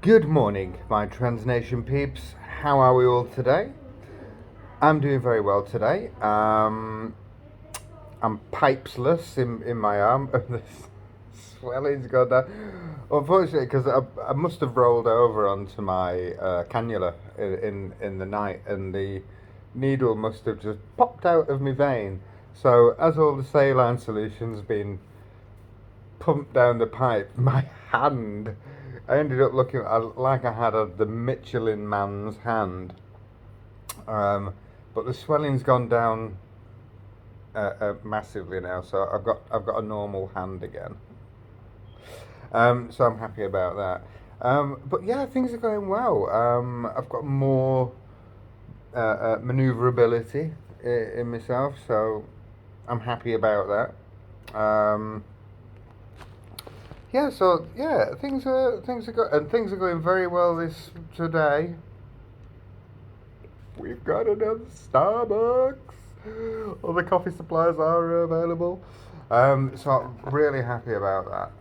Good morning, my Trans Nation peeps. How are we all today? I'm doing very well today. I'm pipesless in my arm, and the swelling's gone down. Unfortunately, because I must have rolled over onto my cannula in the night, and the needle must have just popped out of my vein. So, as all the saline solution's been pumped down the pipe, my hand, I ended up looking like I had the Michelin man's hand. But the swelling's gone down massively now, so I've got a normal hand again. So I'm happy about that. But yeah, things are going well. I've got more maneuverability in myself, so I'm happy about that. Yeah, so yeah, things are going very well this today. We've got another Starbucks. All the coffee supplies are available. So I'm really happy about that.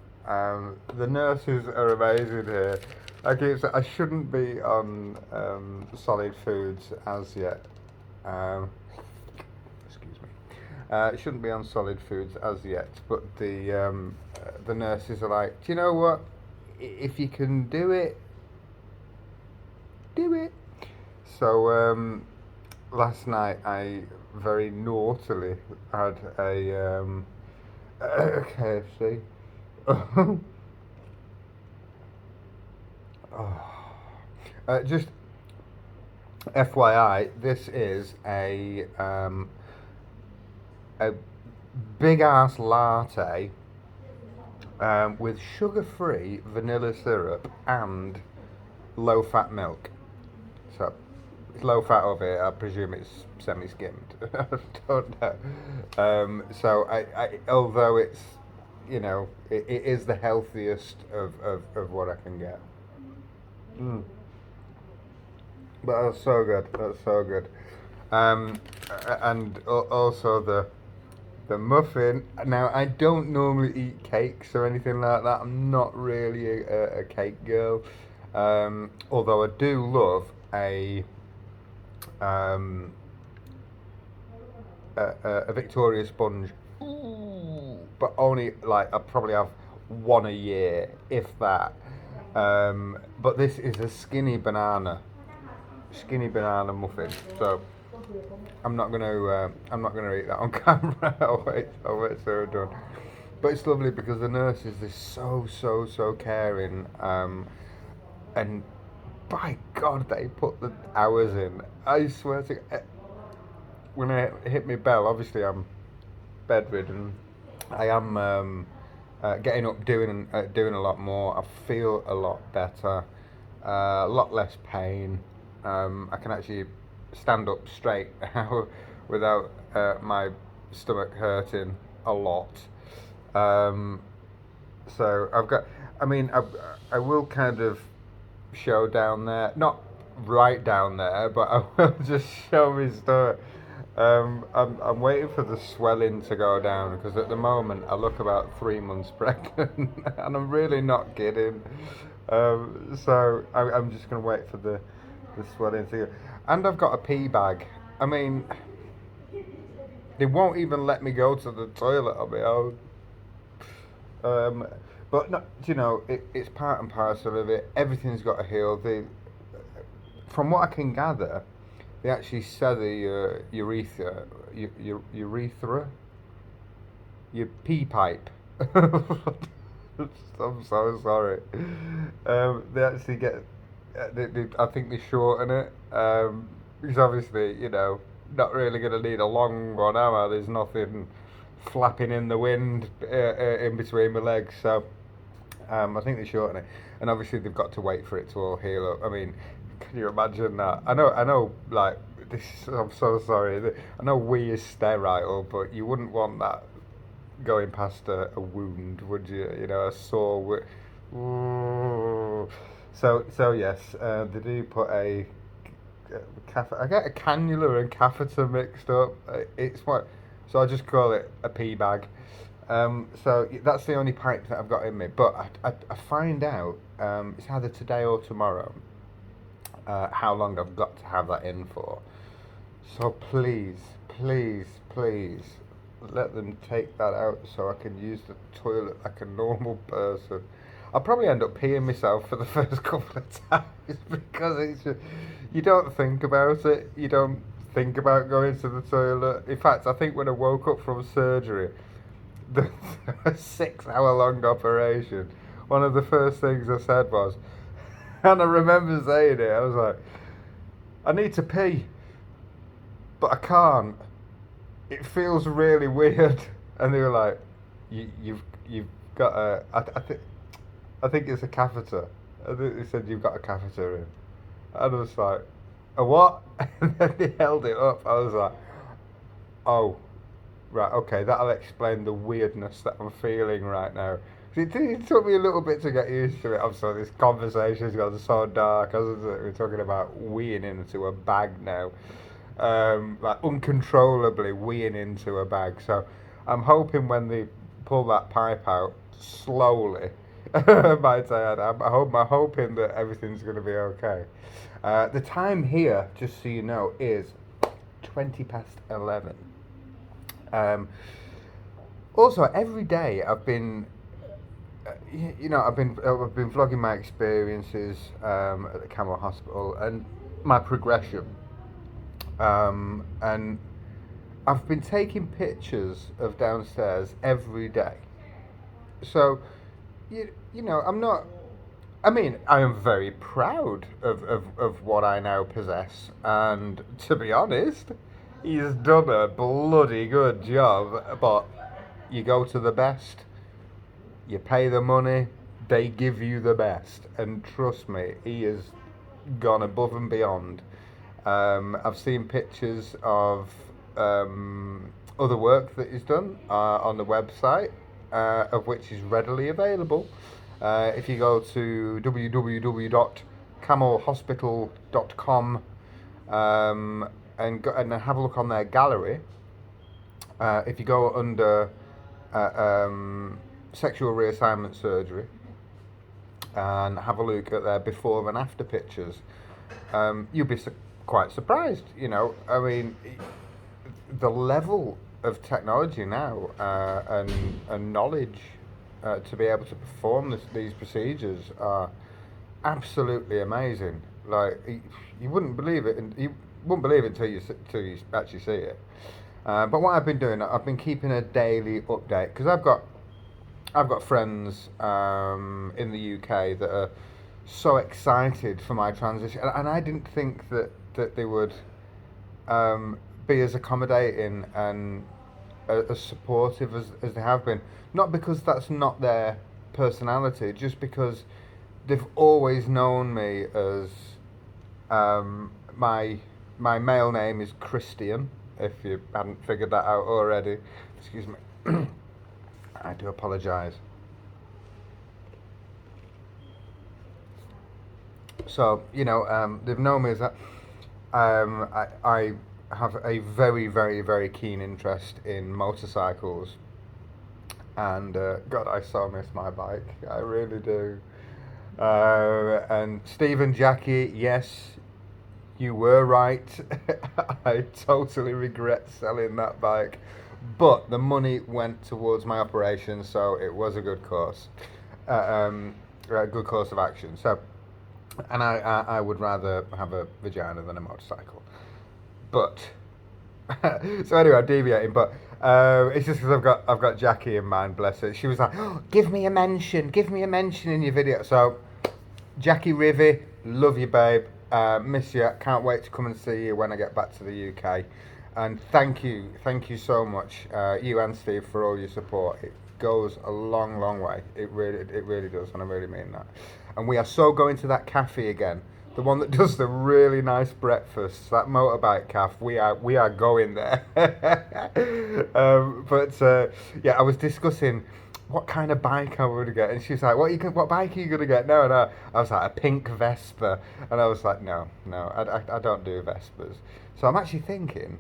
The nurses are amazing here. I keep saying I shouldn't be on solid foods as yet. Excuse me. It shouldn't be on solid foods as yet, but the nurses are like, do you know what? If you can do it, do it. So last night I very naughtily had a KFC. Just FYI, this is a big ass latte with sugar-free vanilla syrup and low-fat milk. So it's low-fat over here. I presume it's semi-skimmed. I don't know. So although it's it is the healthiest of what I can get. Mm. But that's so good. That's so good. And also the muffin. Now I don't normally eat cakes or anything like that. I'm not really a cake girl. Although I do love um, a Victoria sponge. Ooh, but only like I probably have one a year, if that. But this is a skinny banana muffin. So I'm not gonna eat that on camera. I'll wait till we're done. But it's lovely because the nurses are so caring. And by God, they put the hours in. I swear to when I hit my bell, obviously I'm bedridden. I am getting up, doing a lot more. I feel a lot better, a lot less pain. I can actually stand up straight now without my stomach hurting a lot. Um, so I've got. I mean, I will kind of show down there, not right down there, but I will just show me stuff. I'm waiting for the swelling to go down because at the moment I look about 3 months pregnant, and I'm really not kidding. So I'm just gonna wait for the swelling to go. And I've got a pee bag. I mean, they won't even let me go to the toilet on my own. Um, but no, it's part and parcel of it. Everything's got to heal. From what I can gather, they actually sever your urethra, your pee pipe. I'm so sorry. They actually get. I think they shorten it because obviously not really going to need a long one, am I? There's nothing flapping in the wind in between my legs, so I think they shorten it, and obviously they've got to wait for it to all heal up. I mean, can you imagine that? I know. Like this, I'm so sorry. I know wee is sterile, but you wouldn't want that going past a wound, would you? A sore. Ooh. So yes, they do put a I get a cannula and catheter mixed up. It's what, so I just call it a pee bag. So that's the only pipe that I've got in me. But I find out it's either today or tomorrow how long I've got to have that in for. So please, please, please let them take that out so I can use the toilet like a normal person. I'll probably end up peeing myself for the first couple of times because it's just, you don't think about it. You don't think about going to the toilet. In fact, I think when I woke up from surgery, the 6 hour long operation, one of the first things I said was, and I remember saying it, I was like, I need to pee, but I can't. It feels really weird. And they were like, you've got a, I think it's a catheter. I think they said you've got a catheter in. And I was like, a what? And then they held it up. I was like, oh, right, okay, that'll explain the weirdness that I'm feeling right now. It took me a little bit to get used to it. I'm sorry, this conversation's gone so dark, hasn't it? We're talking about weeing into a bag now. Like uncontrollably weeing into a bag. So I'm hoping when they pull that pipe out slowly, might I add, I'm hoping that everything's going to be okay. The time here, just so you know, is 20 past 11. Also, every day I've been, I've been vlogging my experiences at the Camel Hospital and my progression, and I've been taking pictures of downstairs every day. So, I'm not. I mean, I am very proud of what I now possess, and to be honest, he's done a bloody good job. But you go to the best, you pay the money, they give you the best, and trust me, he has gone above and beyond. I've seen pictures of other work that he's done on the website, of which is readily available. If you go to www.camelhospital.com and have a look on their gallery, if you go under sexual reassignment surgery and have a look at their before and after pictures, you'll be quite surprised. I mean, the level of technology now and knowledge to be able to perform these procedures are absolutely amazing. Like you wouldn't believe it, and you wouldn't believe it until you actually see it. But what I've been doing, I've been keeping a daily update because I've got friends in the UK that are so excited for my transition, and I didn't think that they would be as accommodating and as supportive as they have been. Not because that's not their personality, just because they've always known me as my male name is Christian. If you hadn't figured that out already, excuse me. I do apologise. So they've known me as that. I have a very, very, very keen interest in motorcycles, and God, I so miss my bike. I really do. And Steve and Jackie, yes, you were right. I totally regret selling that bike, but the money went towards my operation, so it was a good course, a good course of action. So, and I would rather have a vagina than a motorcycle. But so anyway, I'm deviating. But it's just because I've got Jackie in mind. Bless her. She was like, oh, give me a mention in your video. So Jackie Rivy, love you, babe. Miss you. Can't wait to come and see you when I get back to the UK. And thank you so much, you and Steve, for all your support. It goes a long, long way. It really does, and I really mean that. And we are so going to that cafe again, the one that does the really nice breakfast, that motorbike cafe. We are going there. Yeah, I was discussing what kind of bike I would get, and she was like, "What bike are you gonna get?" No, I was like, a pink Vespa, and I was like, no, I don't do Vespas. So I'm actually thinking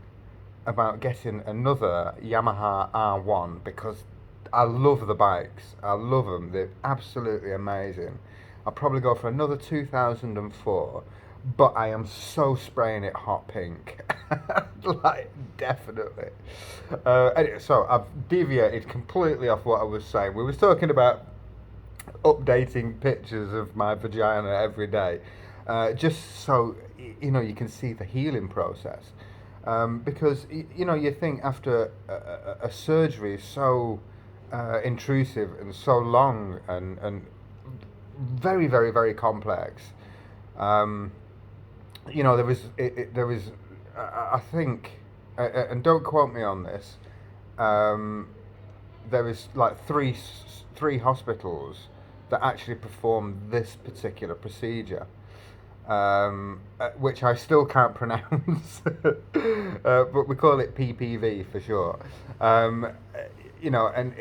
about getting another Yamaha R1 because I love the bikes. I love them. They're absolutely amazing. I'll probably go for another 2004, but I am so spraying it hot pink. Like, definitely. Anyway, so I've deviated completely off what I was saying. We was talking about updating pictures of my vagina every day, just so you can see the healing process. Because you think after a surgery so intrusive and so long and very very very complex. Um, there was I think, and don't quote me on this. Um, there is like three hospitals that actually perform this particular procedure, which I still can't pronounce, but we call it PPV for sure. Um, and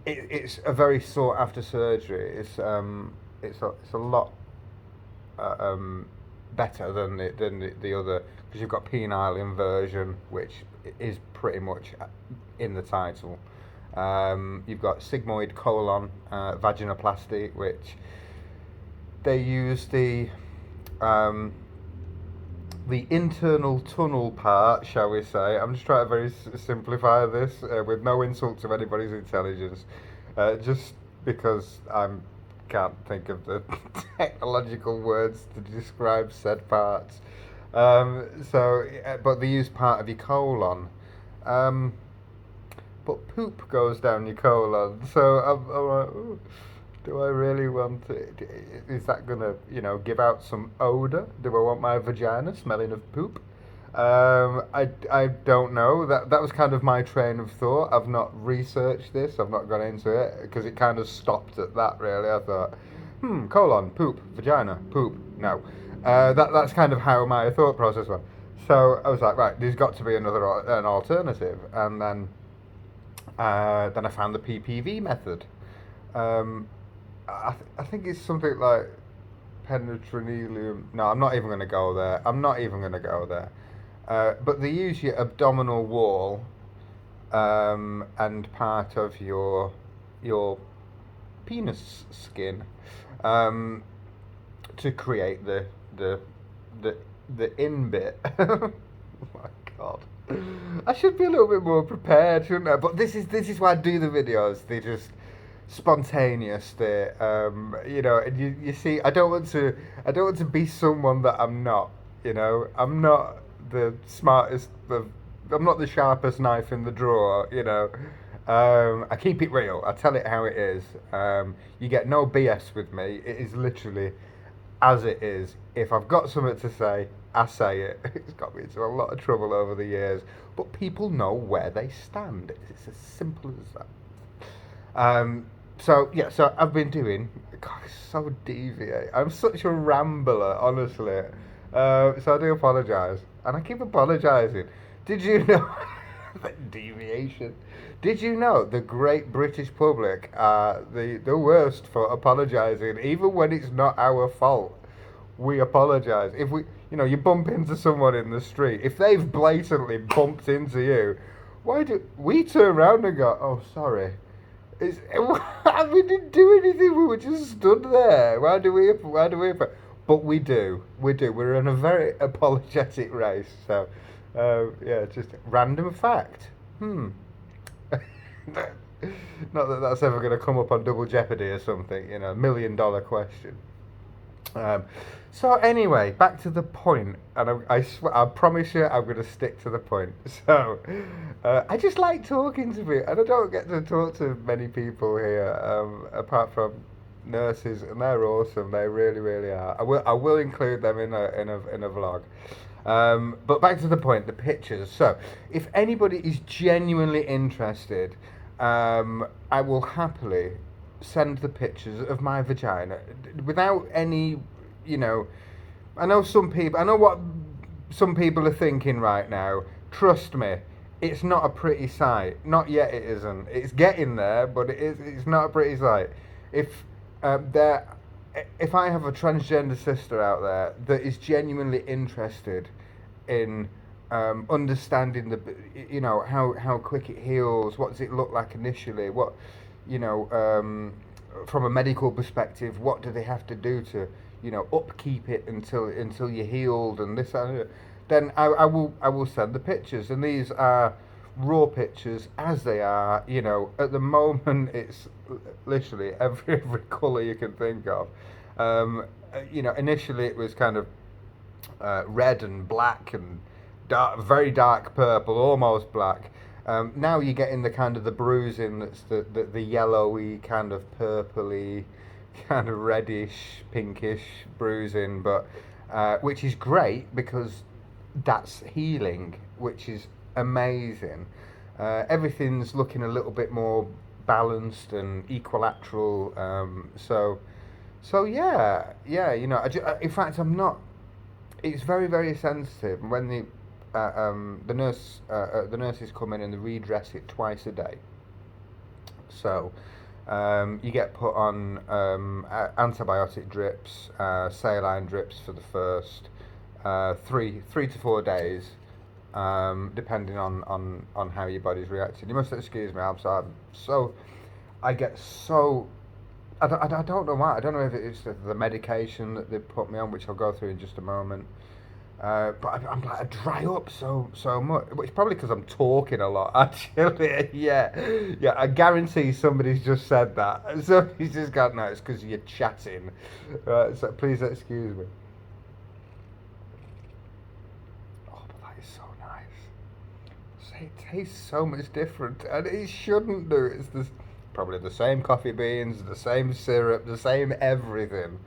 it's a very sought after surgery. It's a lot better than the other, because you've got penile inversion, which is pretty much in the title. You've got sigmoid colon vaginoplasty, which they use the internal tunnel part, shall we say. I'm just trying to very simplify this with no insult to anybody's intelligence, just because I can't think of the technological words to describe said parts. But they use part of your colon. Um, but poop goes down your colon, so I'm like, ooh, do I really want it? Is that gonna, give out some odor? Do I want my vagina smelling of poop? I don't know. That was kind of my train of thought. I've not researched this. I've not gone into it because it kind of stopped at that. Really, I thought, colon, poop, vagina, poop. No, that's kind of how my thought process went. So I was like, right, there's got to be an alternative, and then I found the PPV method. Um, I think it's something like penetronium. No, I'm not even going to go there. I'm not even going to go there. But they use your abdominal wall and part of your penis skin um, to create the the in bit. Oh my god. I should be a little bit more prepared, shouldn't I? But this is why I do the videos. They just spontaneous. And you see, I don't want to be someone that I'm not. I'm not the smartest. I'm not the sharpest knife in the drawer. I keep it real. I tell it how it is. You get no BS with me. It is literally as it is. If I've got something to say, I say it. It's got me into a lot of trouble over the years, but people know where they stand. It's as simple as that. So I've been doing. God, it's so deviate. I'm such a rambler, honestly. So I do apologise, and I keep apologising. Did you know that deviation? Did you know the great British public are the worst for apologising, even when it's not our fault? We apologise. If you bump into someone in the street, if they've blatantly bumped into you, why do we turn around and go, "Oh, sorry"? We didn't do anything. We were just stood there. Why do we? But we do. We do. We're in a very apologetic race. So, yeah, just random fact. Not that that's ever going to come up on Double Jeopardy or something. $1 million question. So anyway, back to the point, and I promise you, I'm going to stick to the point. So, I just like talking to people, and I don't get to talk to many people here, apart from nurses, and they're awesome. They really, really are. I will include them in a vlog. But back to the point, the pictures. So, if anybody is genuinely interested, I will happily send the pictures of my vagina without any, I know what some people are thinking right now. Trust me, it's not a pretty sight. Not yet, it isn't. It's getting there, but it's not a pretty sight. If there if I have a transgender sister out there that is genuinely interested in understanding how quick it heals. What does it look like initially? What, you know, from a medical perspective, what do they have to do to, upkeep it until you're healed and this and that. Then I will send the pictures, and these are raw pictures as they are. At the moment, it's literally every colour you can think of. Initially it was kind of red and black and dark, very dark purple, almost black. Now you're getting the kind of the bruising that's the yellowy, kind of purpley, kind of reddish, pinkish bruising, but which is great because that's healing, which is amazing. Everything's looking a little bit more balanced and equilateral. So yeah. In fact, I'm not. It's very very sensitive when the nurses come in and they redress it twice a day. So you get put on antibiotic drips, saline drips for the first 3 to 4 days, depending on how your body's reacting. You must excuse me. I get so. I don't know why. I don't know if it's the medication that they put me on, which I'll go through in just a moment. But I'm like, I dry up so much. It's probably because I'm talking a lot. Actually, yeah. I guarantee somebody's just said that. Somebody's just gone. No, it's because you're chatting. So please excuse me. Oh, but that is so nice. So it tastes so much different, and it shouldn't do. It's probably the same coffee beans, the same syrup, the same everything.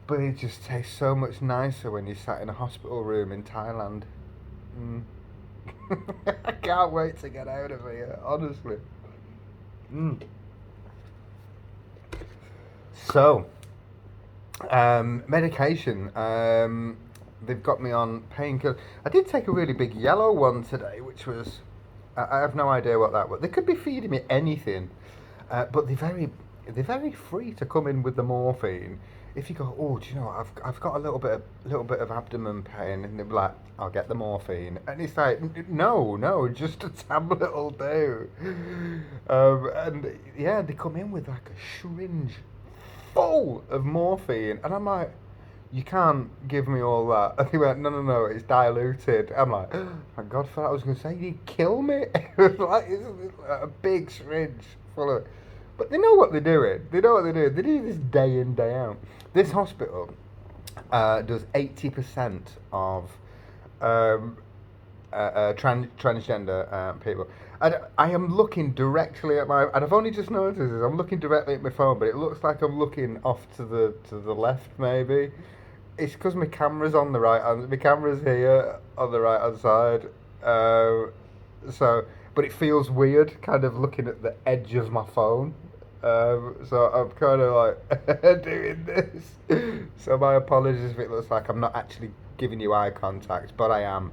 But it just tastes so much nicer when you're sat in a hospital room in Thailand. Mm. I can't wait to get out of here, honestly. Mm. So, medication. They've got me on painkillers. I did take a really big yellow one today, which was. I have no idea what that was. They could be feeding me anything, but they're very free to come in with the morphine. If you go, oh, do you know what? I've got a little bit of abdomen pain, and they're like, I'll get the morphine, and it's like, no, just a tablet will do. And yeah, they come in with like a syringe full of morphine, and I'm like, you can't give me all that. And he went, no, it's diluted. I'm like, thank God for that. I was going to say, you'd kill me. It's like a big syringe full of. But they know what they're doing. They know what they're doing. They do this day in, day out. This hospital does 80% of transgender people. And I am looking directly at and I've only just noticed this. I'm looking directly at my phone, but it looks like I'm looking off to the left, maybe. It's because my camera's on the right hand. My camera's here on the right hand side. But it feels weird, kind of looking at the edge of my phone. So I'm kind of like doing this. So my apologies if it looks like I'm not actually giving you eye contact, but I am.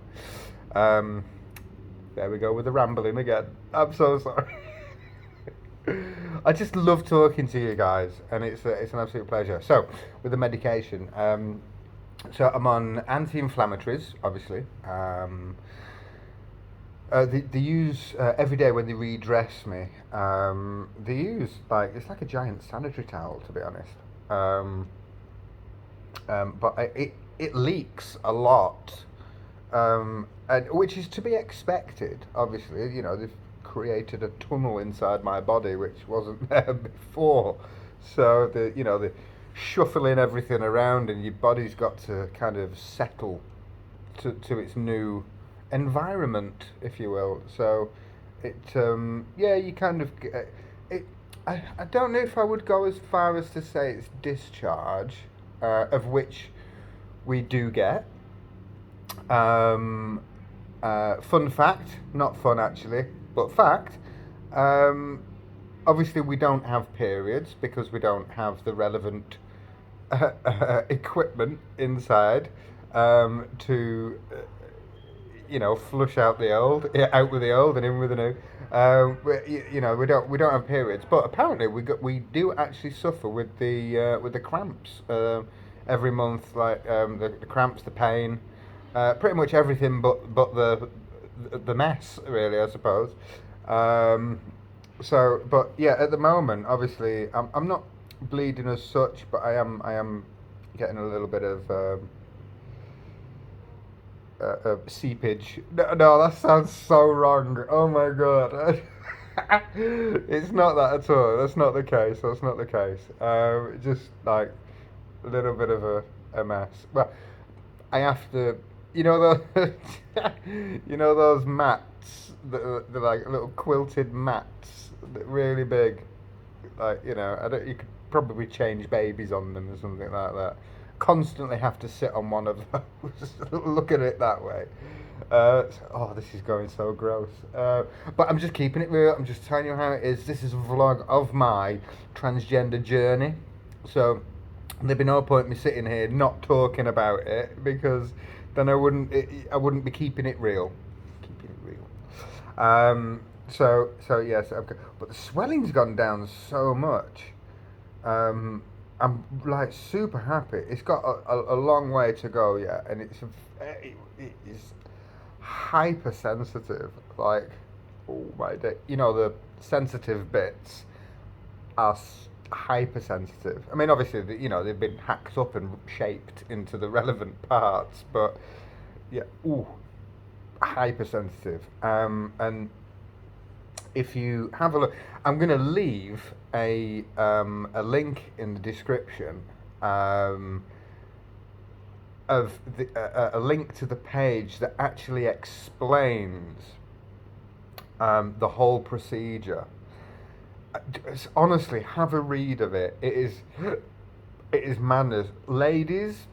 There we go with the rambling again. I'm so sorry. I just love talking to you guys, and it's an absolute pleasure. So with the medication, so I'm on anti-inflammatories, obviously. They use every day when they redress me. They use it's like a giant sanitary towel, to be honest. But it leaks a lot, and which is to be expected. Obviously, they've created a tunnel inside my body which wasn't there before. So the shuffling everything around, and your body's got to kind of settle to its new environment, if you will. So you kind of it. I don't know if I would go as far as to say it's discharge, of which we do get. Fun fact, not fun actually, but fact. Obviously, we don't have periods because we don't have the relevant equipment inside to flush out the old, out with the old and in with the new. We don't have periods, but apparently we do actually suffer with the cramps every month, like the cramps, the pain. Pretty much everything but the mess, really, I suppose. Um, but yeah, at the moment, obviously, I'm not bleeding as such, but I am getting a little bit of seepage. No, no, that sounds so wrong. Oh my god. It's not that at all. That's not the case. That's not the case. Just like a little bit of a mess. Well, I have to, you know those, you know those mats that are, they're like little quilted mats, that really big. Like I don't. You could probably change babies on them or something like that. Constantly have to sit on one of those. Look at it that way. Oh, this is going so gross. But I'm just keeping it real. I'm just telling you how it is. This is a vlog of my transgender journey. So there'd be no point me sitting here not talking about it because then I wouldn't be keeping it real. Keeping it real. So yes, but the swelling's gone down so much. I'm like super happy. It's got a long way to go yet, and it is hypersensitive. Like, oh my day, the sensitive bits are hypersensitive. I mean, obviously, they've been hacked up and shaped into the relevant parts, but yeah, ooh, hypersensitive. And if you have a look, I'm going to leave a link in the description of a link to the page that actually explains the whole procedure. Honestly, have a read of it. It is madness, ladies.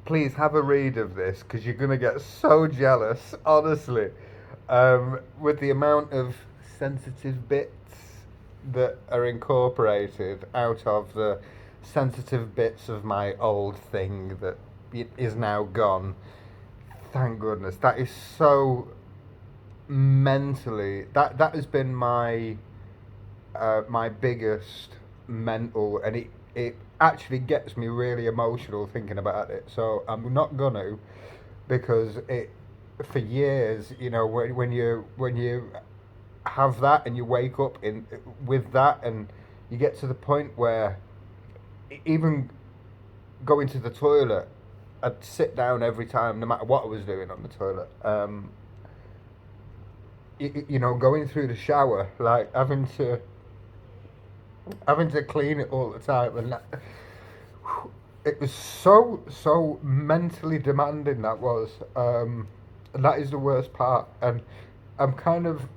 Please have a read of this because you're gonna get so jealous. Honestly, with the amount of sensitive bits that are incorporated out of the sensitive bits of my old thing that is now gone. Thank goodness. That is so mentally. That has been my biggest mental, and it actually gets me really emotional thinking about it. So I'm not gonna, because it for years, when you have that and you wake up in with that, and you get to the point where even going to the toilet, I'd sit down every time, no matter what I was doing on the toilet. Going through the shower, like having to clean it all the time, and it was so mentally demanding. That was, and that is the worst part. And I'm kind of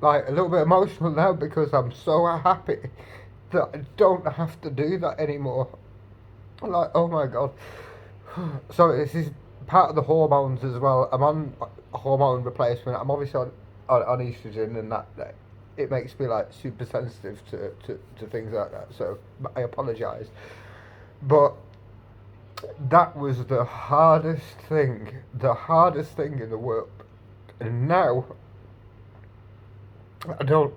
like a little bit emotional now because I'm so happy that I don't have to do that anymore. Like, oh my god. So this is part of the hormones as well. I'm on hormone replacement. I'm obviously on estrogen, and that it makes me like super sensitive to things like that. So I apologise, but that was the hardest thing in the world. And now I don't.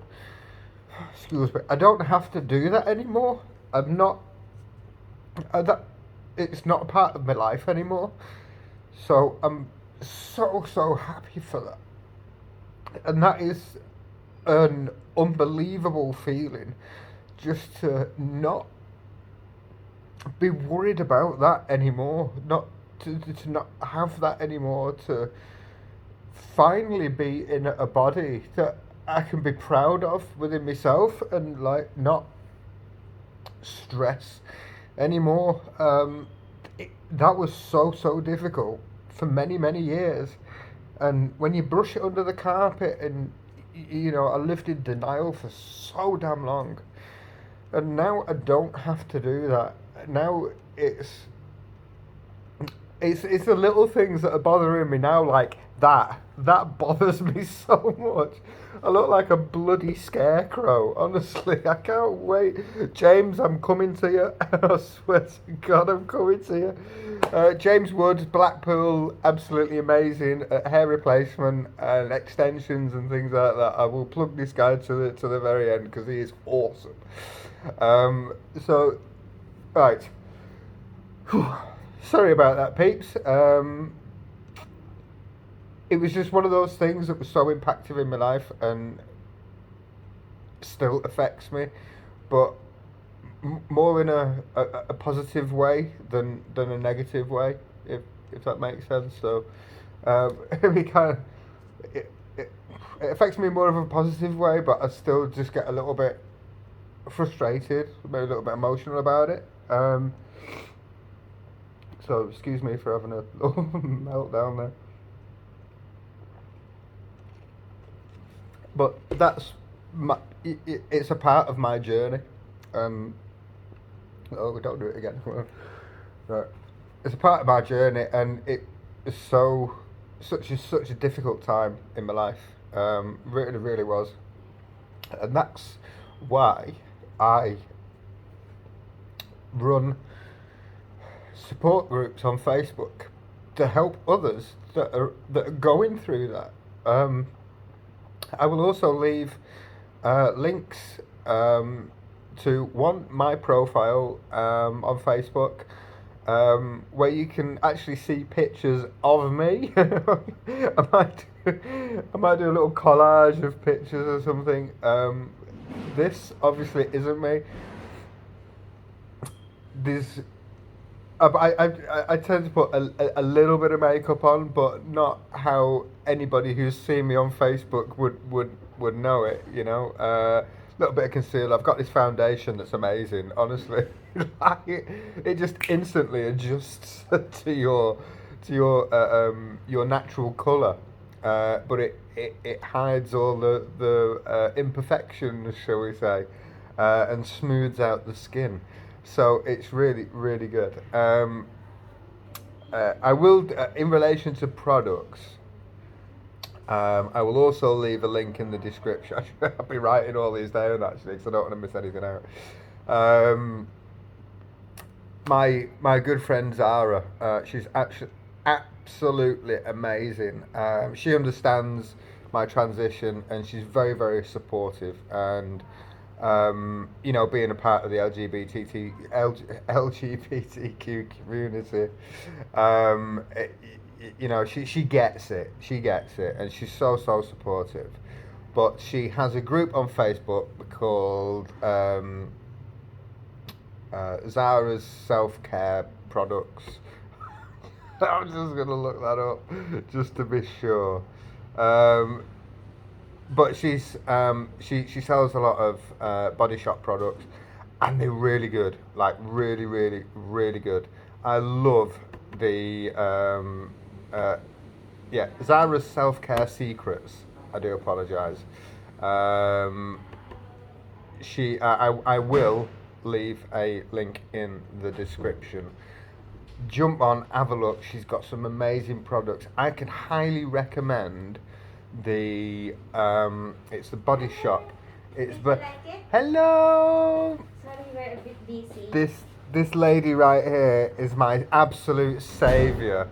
Excuse me. I don't have to do that anymore. I'm not. That it's not a part of my life anymore. So I'm so happy for that, and that is an unbelievable feeling, just to not be worried about that anymore, not to not have that anymore, to finally be in a body that I can be proud of within myself, and like not stress anymore. That was so difficult for many years, and when you brush it under the carpet, and I lived in denial for so damn long, and now I don't have to do that. Now it's the little things that are bothering me now, like that bothers me so much. I look like a bloody scarecrow, honestly. I can't wait. James, I'm coming to you. I swear to God, I'm coming to you. James Woods, Blackpool, absolutely amazing at hair replacement and extensions and things like that. I will plug this guy to the very end because he is awesome. So, right. Whew. Sorry about that, peeps. It was just one of those things that was so impactful in my life and still affects me, but more in a positive way than a negative way, if that makes sense. So, we kind of it, it, it affects me more of a positive way, but I still just get a little bit frustrated, maybe a little bit emotional about it. So excuse me for having a little meltdown there. But that's it's a part of my journey. Um, oh, don't do it again. Right. It's a part of my journey, and it is such a difficult time in my life. Really, really was, and that's why I run support groups on Facebook to help others that are going through that. I will also leave links to my profile on Facebook, where you can actually see pictures of me. I might do a little collage of pictures or something. This obviously isn't me. This I tend to put a little bit of makeup on, but not how anybody who's seen me on Facebook would know it. You know, a little bit of concealer. I've got this foundation that's amazing. Honestly, like, it just instantly adjusts to your natural color, but it hides all the imperfections, shall we say, and smooths out the skin. So it's really, really good. I will, in relation to products, I will also leave a link in the description. I'll be writing all these down actually, because I don't want to miss anything out. My good friend Zara, she's actually absolutely amazing. She understands my transition, and she's very, very supportive. And you know, being a part of the LGBTQ community, you know, she gets it. She gets it, and she's so supportive. But she has a group on Facebook called Zara's Self Care Products. I'm just gonna look that up just to be sure. Um, but she sells a lot of Body Shop products, and they're really good. Like really good. I love the yeah, Zara's Self Care Secrets. I do apologise. Um, I will leave a link in the description. Jump on, have a look. She's got some amazing products. I can highly recommend the it's the Body Shop. It's Did you like it? Hello. Sorry, we're a bit busy. This lady right here is my absolute saviour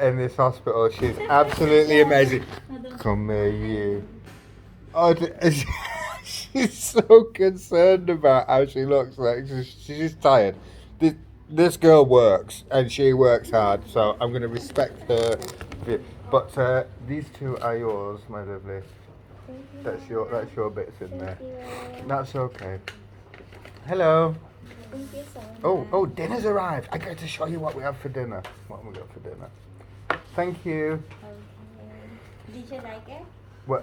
in this hospital. She's absolutely amazing. Come here, you. Oh, she's so concerned about how she looks. Like she's just tired. This girl works, and she works hard. So I'm going to respect her. But these two are yours, my lovely. Thank you. That's your bits in Thank there. you. That's okay. Hello. Thank you so much. Oh, dinner's arrived. I get to show you what we have for dinner. What have we got for dinner? Thank you. Okay. Did you like it? Well,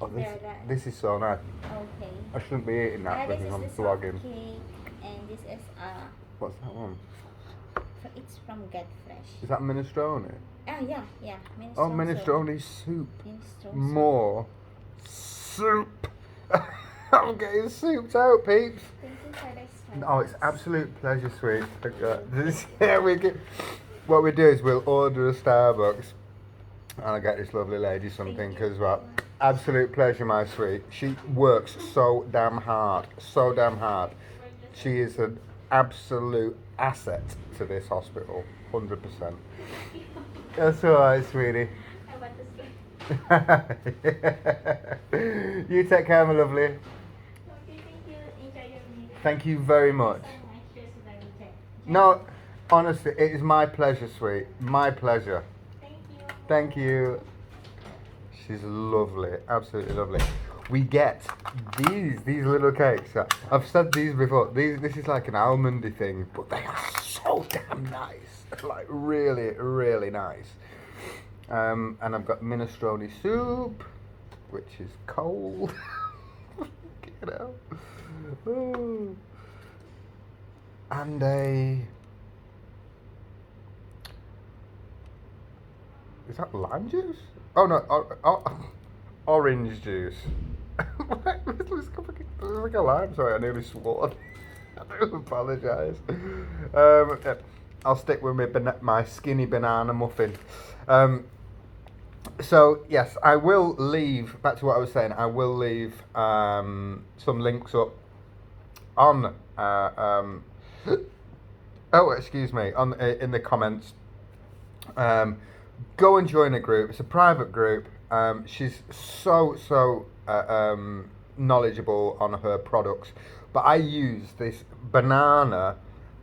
oh, this is so nice. Okay. I shouldn't be eating that This because is I'm the soft vlogging. cake, and this is What's that one? it's from Get Fresh. Is that minestrone? Yeah. Minestrone. Oh, minestrone soup. Minestrone More soup. I'm getting souped out, peeps. Thank you for this. Oh, it's absolute pleasure, sweet. Yeah, what we do is we'll order a Starbucks, and I'll get this lovely lady something as well. Absolute pleasure, my sweet. She works so damn hard. She is an absolute asset to this hospital, 100%. That's alright, sweetie. I want to You take care, my lovely. Okay, thank you. Enjoy your meal. Thank you very much. So much. Just like that. No, Honestly, it is my pleasure, sweet. My pleasure. Thank you. Thank you. She's lovely, absolutely lovely. We get these little cakes. I've said these before. This is like an almondy thing, but they are so damn nice. Like really, really nice. And I've got minestrone soup, which is cold. You know. Ooh. And is that lime juice? Oh no, orange juice. It looks like a lime. Sorry, I nearly swore. I do apologise. Yeah, I'll stick with my skinny banana muffin. So yes, I will leave. Back to what I was saying. I will leave some links up on. Oh, excuse me. On in the comments. Go and join a group. It's a private group. She's so knowledgeable on her products. But I use this banana.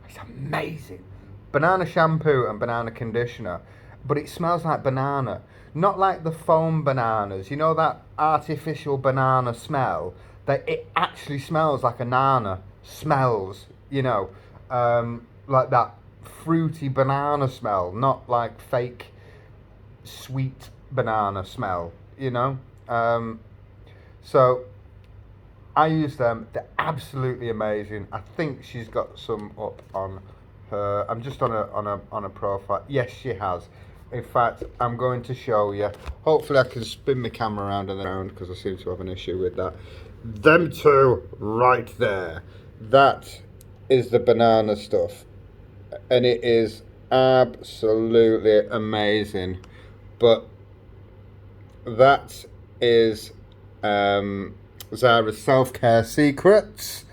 It's amazing. Banana shampoo and banana conditioner. But it smells like banana. Not like the foam bananas. You know that artificial banana smell? That it actually smells like a nana. Smells, like that fruity banana smell. Not like fake sweet banana smell, So I use them. They're absolutely amazing. I think she's got some up on her. I'm just on a profile. Yes, she has. In fact, I'm going to show you. Hopefully, I can spin my camera around and around because I seem to have an issue with that. Them two right there. That is the banana stuff, and it is absolutely amazing. But that is Zara's self-care secrets,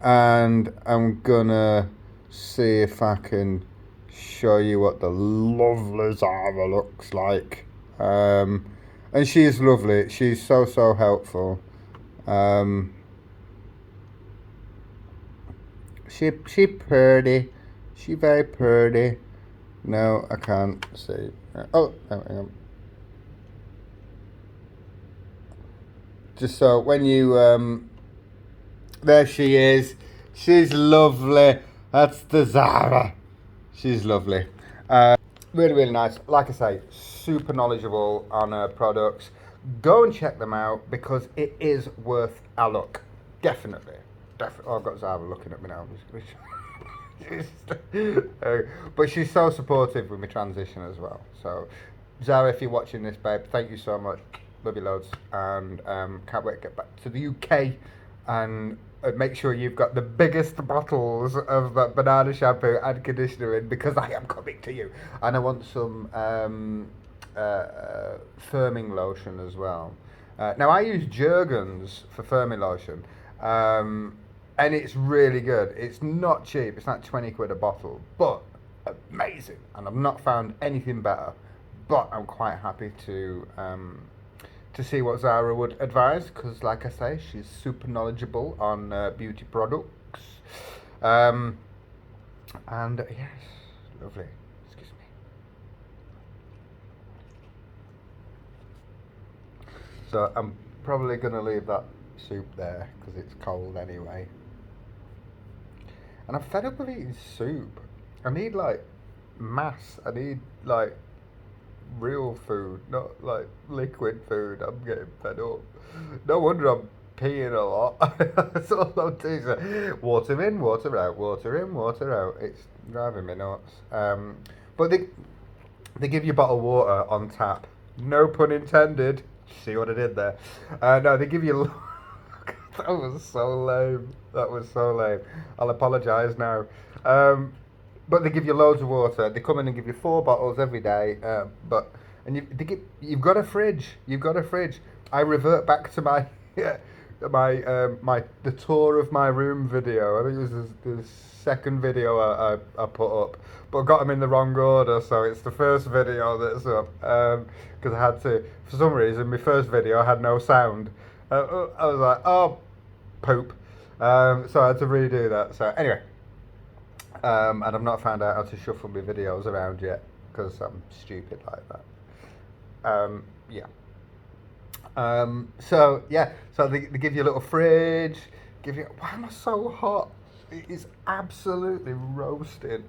and I'm gonna see if I can show you what the lovely Zara looks like. And she's lovely. She's so helpful. She pretty. She very pretty. No, I can't see. Oh, no, hang on. Just so when you there she is. She's lovely. That's the Zara. She's lovely. Really nice. Like I say, super knowledgeable on her products. Go and check them out because it is worth a look. Definitely. Oh, I've got Zara looking at me now. But she's so supportive with my transition as well. So, Zara, if you're watching this, babe, thank you so much. Love you loads. And can't wait to get back to the UK and make sure you've got the biggest bottles of that banana shampoo and conditioner in because I am coming to you. And I want some firming lotion as well. Now, I use Jergens for firming lotion. And it's really good. It's not cheap. It's like 20 quid a bottle, but amazing. And I've not found anything better. But I'm quite happy to see what Zara would advise because, like I say, she's super knowledgeable on beauty products. And yes, lovely. Excuse me. So I'm probably going to leave that soup there because it's cold anyway. And I'm fed up with eating soup. I need like mass. I need like real food, not like liquid food. I'm getting fed up. No wonder I'm peeing a lot. That's all I'm doing. Water in, water out, water in, water out. It's driving me nuts. But they give you bottled water on tap. No pun intended. See what I did there? No, they give you. That was so lame. That was so lame. I'll apologise now. But they give you loads of water. They come in and give you 4 bottles every day. You've got a fridge. You've got a fridge. I revert back to my the tour of my room video. I think it was the second video I put up, but I got them in the wrong order, so it's the first video that's up because I had to, for some reason, my first video had no sound. I was like, oh, poop. So I had to redo that. So anyway, And I've not found out how to shuffle my videos around yet because I'm stupid like that. Yeah. So yeah, so they give you a little fridge. Give you. Why am I so hot? It is absolutely roasting.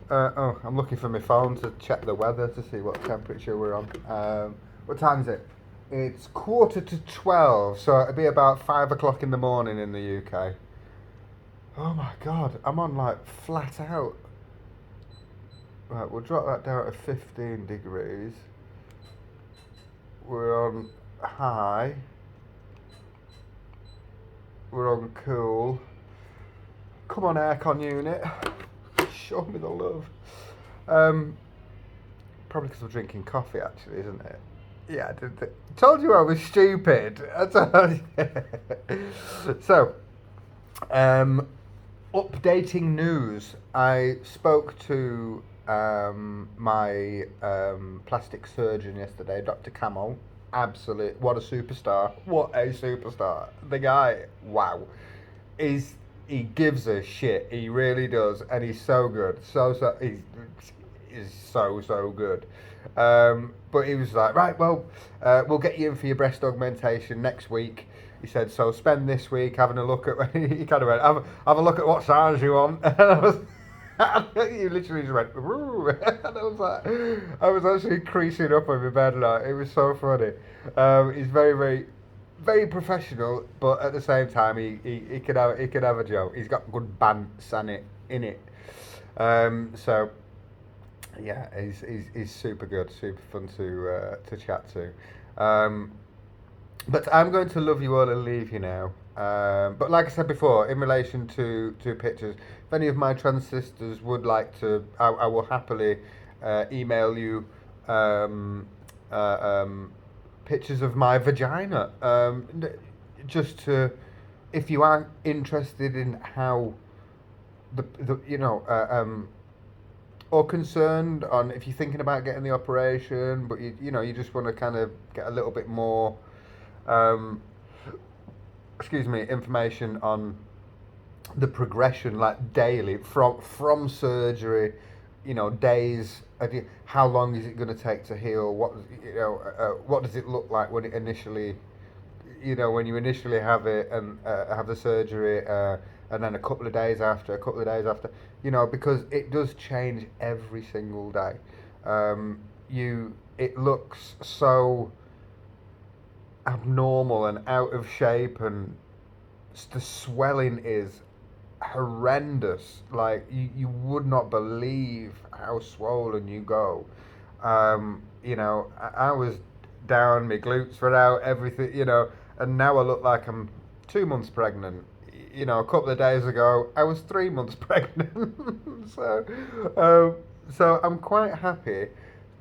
Oh, I'm looking for my phone to check the weather to see what temperature we're on. What time is it? It's 11:45, so it'll be about 5 o'clock in the morning in the UK. Oh my god, I'm on like flat out. Right, we'll drop that down to 15 degrees. We're on high. We're on cool. Come on, aircon unit. Show me the love. Probably because we're drinking coffee, actually, isn't it? Yeah, told you I was stupid. I told you. So, updating news. I spoke to my plastic surgeon yesterday, Dr. Camo. Absolute, what a superstar! What a superstar! The guy, wow, he gives a shit. He really does, and he's so good. He's so good. But he was like, right, well, we'll get you in for your breast augmentation next week. He said, so spend this week having a look at. He kind of went, have a look at what size you want, and I was. You literally just went, "Ooh," and I was actually creasing up on my bed. Like, it was so funny. He's very professional, but at the same time, he could have a joke. He's got good bants in it. So yeah, he's super good, super fun to chat to. But I'm going to love you all and leave you now. But like I said before, in relation to pictures, if any of my trans sisters would like to, I will happily email you pictures of my vagina. Just to, if you are interested in how the or concerned on if you're thinking about getting the operation, but you just want to kind of get a little bit more. Excuse me, information on the progression, like daily from surgery, days. How long is it going to take to heal? What does it look like when it initially, when you initially have it and have the surgery, and then a couple of days after, because it does change every single day. It looks so abnormal and out of shape, and the swelling is horrendous. Like, you would not believe how swollen you go. I was down, my glutes were out, everything, and now I look like I'm 2 months pregnant. A couple of days ago I was 3 months pregnant. so so I'm quite happy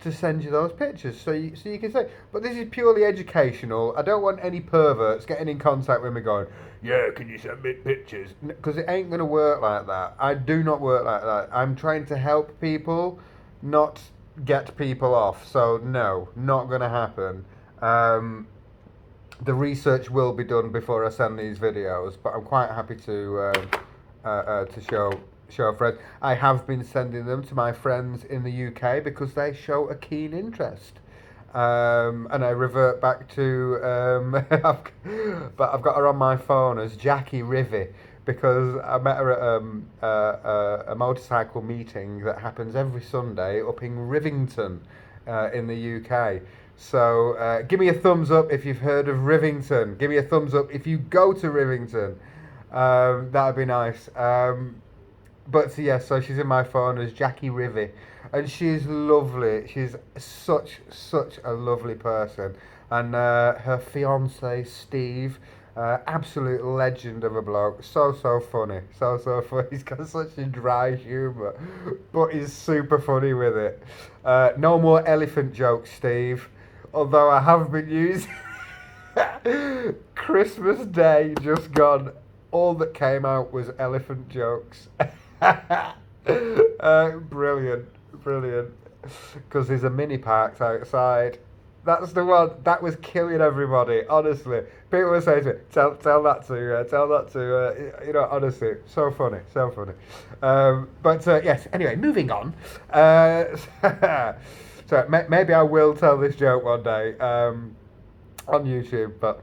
to send you those pictures so you can say, but this is purely educational. I don't want any perverts getting in contact with me going, yeah, can you send me pictures? Because it ain't going to work like that. I do not work like that. I'm trying to help people, not get people off. So no, not going to happen. The research will be done before I send these videos, but I'm quite happy to show friends. I have been sending them to my friends in the UK because they show a keen interest. And I revert back to, but I've got her on my phone as Jackie Rivy because I met her at a motorcycle meeting that happens every Sunday up in Rivington in the UK. So give me a thumbs up if you've heard of Rivington. Give me a thumbs up if you go to Rivington. That'd be nice. But so, yeah, so she's in my phone as Jackie Rivy, and she's lovely. She's such a lovely person, and her fiance Steve, absolute legend of a bloke. So funny, so funny. He's got such a dry humour, but he's super funny with it. No more elephant jokes, Steve. Although I have been using Christmas Day just gone. All that came out was elephant jokes. Brilliant. Because there's a mini park outside. That's the one that was killing everybody. Honestly, people were saying to me, "Tell that to you know." Honestly, so funny, so funny. But yes. Anyway, moving on. So maybe I will tell this joke one day on YouTube, but.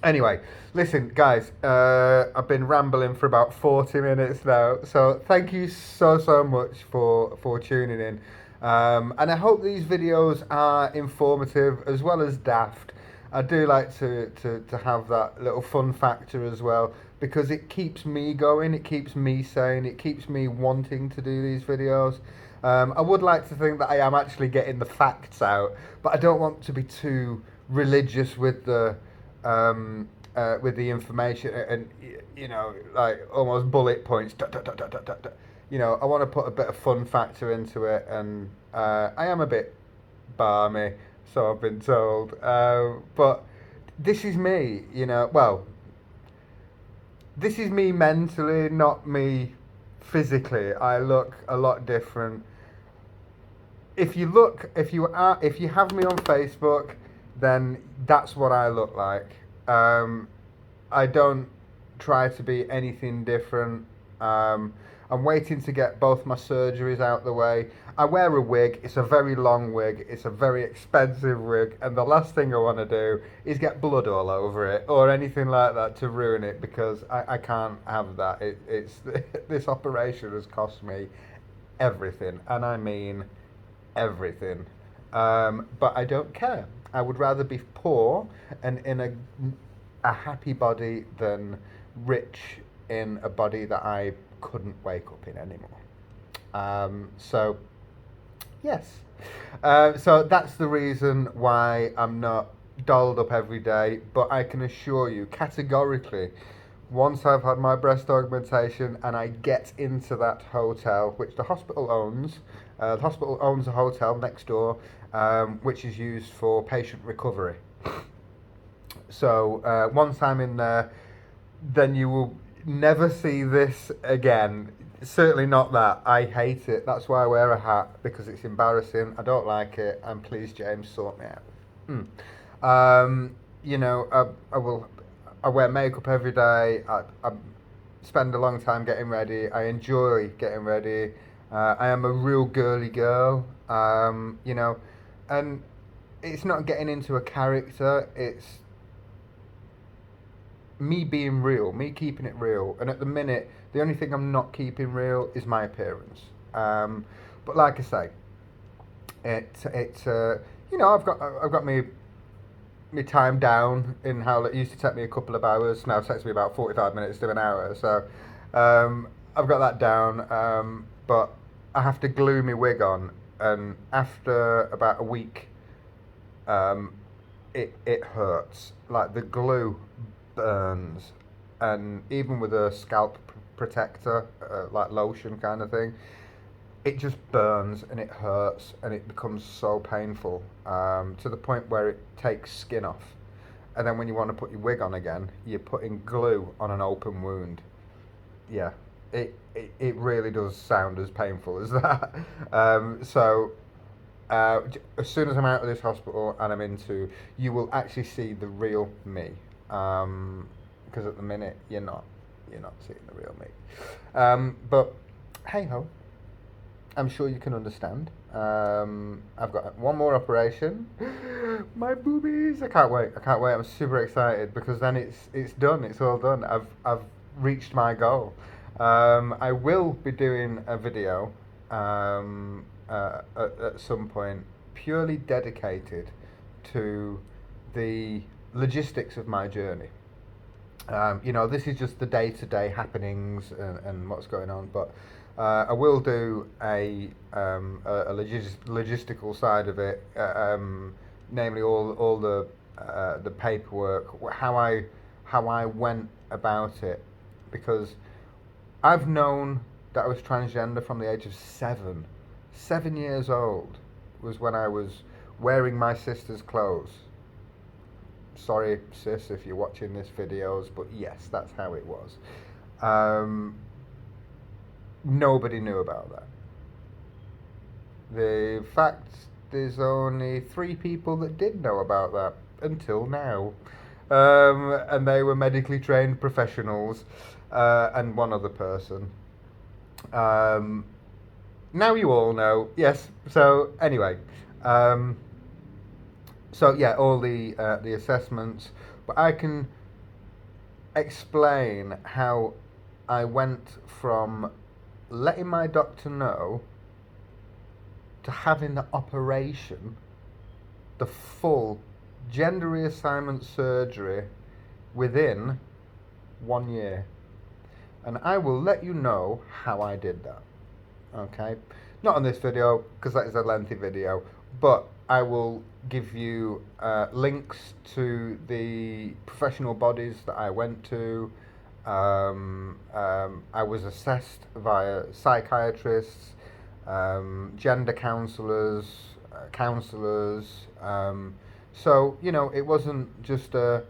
Anyway, listen, guys, I've been rambling for about 40 minutes now, so thank you so much for tuning in. And I hope these videos are informative as well as daft. I do like to have that little fun factor as well because it keeps me going, it keeps me sane, it keeps me wanting to do these videos. I would like to think that I am actually getting the facts out, but I don't want to be too religious with the information and you know like almost bullet points. You know, I want to put a bit of fun factor into it, and I am a bit balmy, so I've been told. But this is me, you know. Well, this is me mentally, not me physically. I look a lot different. If you look, if you have me on Facebook, then that's what I look like. Um, I don't try to be anything different. I'm waiting to get both my surgeries out the way. I wear a wig. It's a very long wig. It's a very expensive wig, and the last thing I want to do is get blood all over it or anything like that to ruin it because I can't have that. It's this operation has cost me everything, and I mean everything. But I don't care. I would rather be poor and in a happy body than rich in a body that I couldn't wake up in anymore. So, yes. So that's the reason why I'm not dolled up every day, but I can assure you categorically, once I've had my breast augmentation and I get into that hotel, which the hospital owns a hotel next door, which is used for patient recovery. So once I'm in there, then you will never see this again. Certainly not that. I hate it. That's why I wear a hat, because it's embarrassing. I don't like it. And please, James, sort me out. You know, I wear makeup every day. I spend a long time getting ready. I enjoy getting ready. I am a real girly girl. You know, and it's not getting into a character. It's me being real, me keeping it real. And at the minute, the only thing I'm not keeping real is my appearance. But like I say, you know, I've got me time down in how it used to take me a couple of hours. Now it takes me about 45 minutes to an hour. So I've got that down. But I have to glue my wig on, and after about a week, it hurts. Like the glue burns, and even with a scalp protector, like lotion kind of thing, it just burns and it hurts and it becomes so painful, to the point where it takes skin off. And then when you want to put your wig on again, you're putting glue on an open wound. Yeah, it really does sound as painful as that. So as soon as I'm out of this hospital and I'm into, you will actually see the real me. Because at the minute you're not seeing the real me. But hey ho, I'm sure you can understand. I've got one more operation. My boobies! I can't wait. I'm super excited because then it's done. It's all done. I've reached my goal. I will be doing a video at some point purely dedicated to the logistics of my journey. You know, this is just the day-to-day happenings and what's going on, but I will do a logistical side of it, namely all the paperwork, how I went about it, because I've known that I was transgender from the age of 7. 7 years old was when I was wearing my sister's clothes. Sorry, sis, if you're watching this videos, but yes, that's how it was. Nobody knew about that. The fact there's only 3 people that did know about that until now. And they were medically trained professionals and one other person. Now you all know. Yes. So anyway, so yeah, all the assessments, but I can explain how I went from letting my doctor know to having the operation, the full gender reassignment surgery within 1 year. And I will let you know how I did that. Okay? Not on this video, because that is a lengthy video, but I will give you links to the professional bodies that I went to. I was assessed via psychiatrists, gender counsellors. So, you know, it wasn't just a,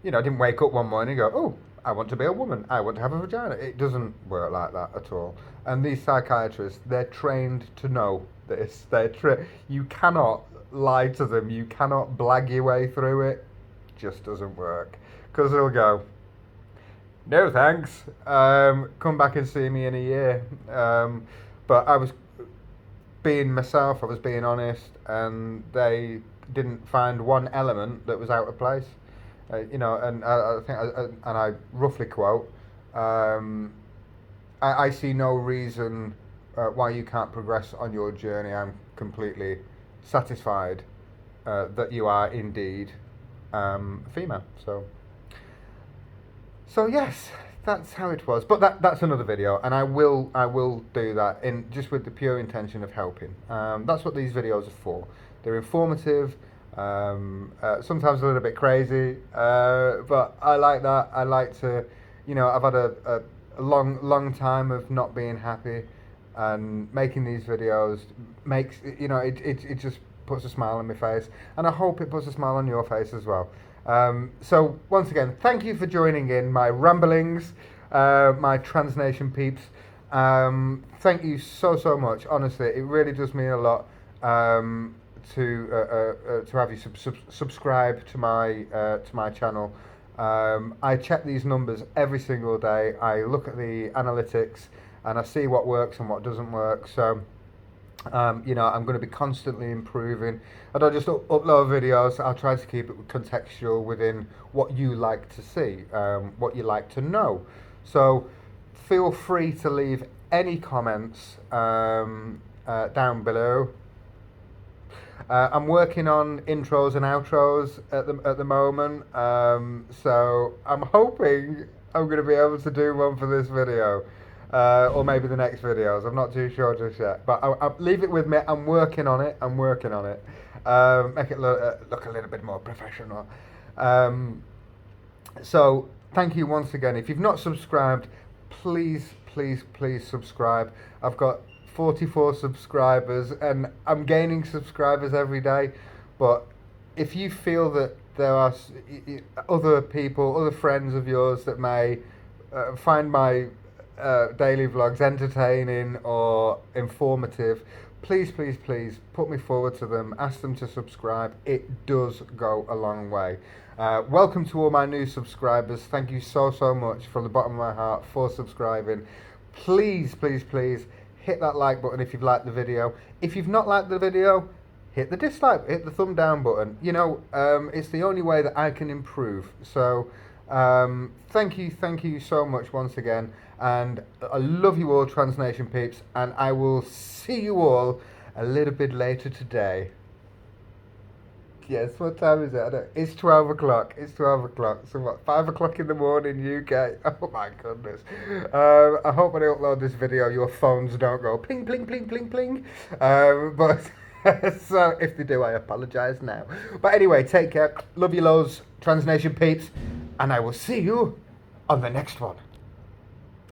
you know, I didn't wake up one morning and go, oh, I want to be a woman, I want to have a vagina. It doesn't work like that at all. And these psychiatrists, they're trained to know this. You cannot lie to them. You cannot blag your way through it. Just doesn't work. Because they'll go, no thanks, come back and see me in a year. But I was being myself, I was being honest, and they didn't find one element that was out of place. You know, and I think, and I roughly quote, I see no reason why you can't progress on your journey. I'm completely satisfied that you are indeed female. So yes, that's how it was. But that's another video, and I will do that in just with the pure intention of helping. That's what these videos are for. They're informative. Sometimes a little bit crazy, but I like that. I like to, you know, I've had a long time of not being happy, and making these videos makes, you know, it just puts a smile on my face, and I hope it puts a smile on your face as well. So once again, thank you for joining in my ramblings, my Trans Nation peeps. Thank you so much. Honestly, it really does mean a lot. To have you subscribe to my channel. I check these numbers every single day. I look at the analytics and I see what works and what doesn't work. So, you know, I'm going to be constantly improving. I don't just upload videos. I'll try to keep it contextual within what you like to see, what you like to know. So, feel free to leave any comments down below. I'm working on intros and outros at the moment, so I'm hoping I'm going to be able to do one for this video, or maybe the next videos. I'm not too sure just yet, but I'll leave it with me. I'm working on it. Make it look a little bit more professional. So thank you once again. If you've not subscribed, please subscribe. I've got 44 subscribers and I'm gaining subscribers every day, but if you feel that there are other people, other friends of yours that may find my daily vlogs entertaining or informative, please put me forward to them, ask them to subscribe. It does go a long way. Welcome to all my new subscribers. Thank you so much from the bottom of my heart for subscribing. Please hit that like button if you've liked the video. If you've not liked the video, hit the dislike, hit the thumb down button. You know, it's the only way that I can improve. So thank you so much once again, and I love you all, Trans Nation peeps, and I will see you all a little bit later today. Yes, what time is it? I don't, it's 12 o'clock. It's 12 o'clock. So what, 5 o'clock in the morning UK? Oh my goodness. I hope when I upload this video your phones don't go pling. But so if they do, I apologise now. But anyway, take care. Love you loads, Trans Nation peeps. And I will see you on the next one.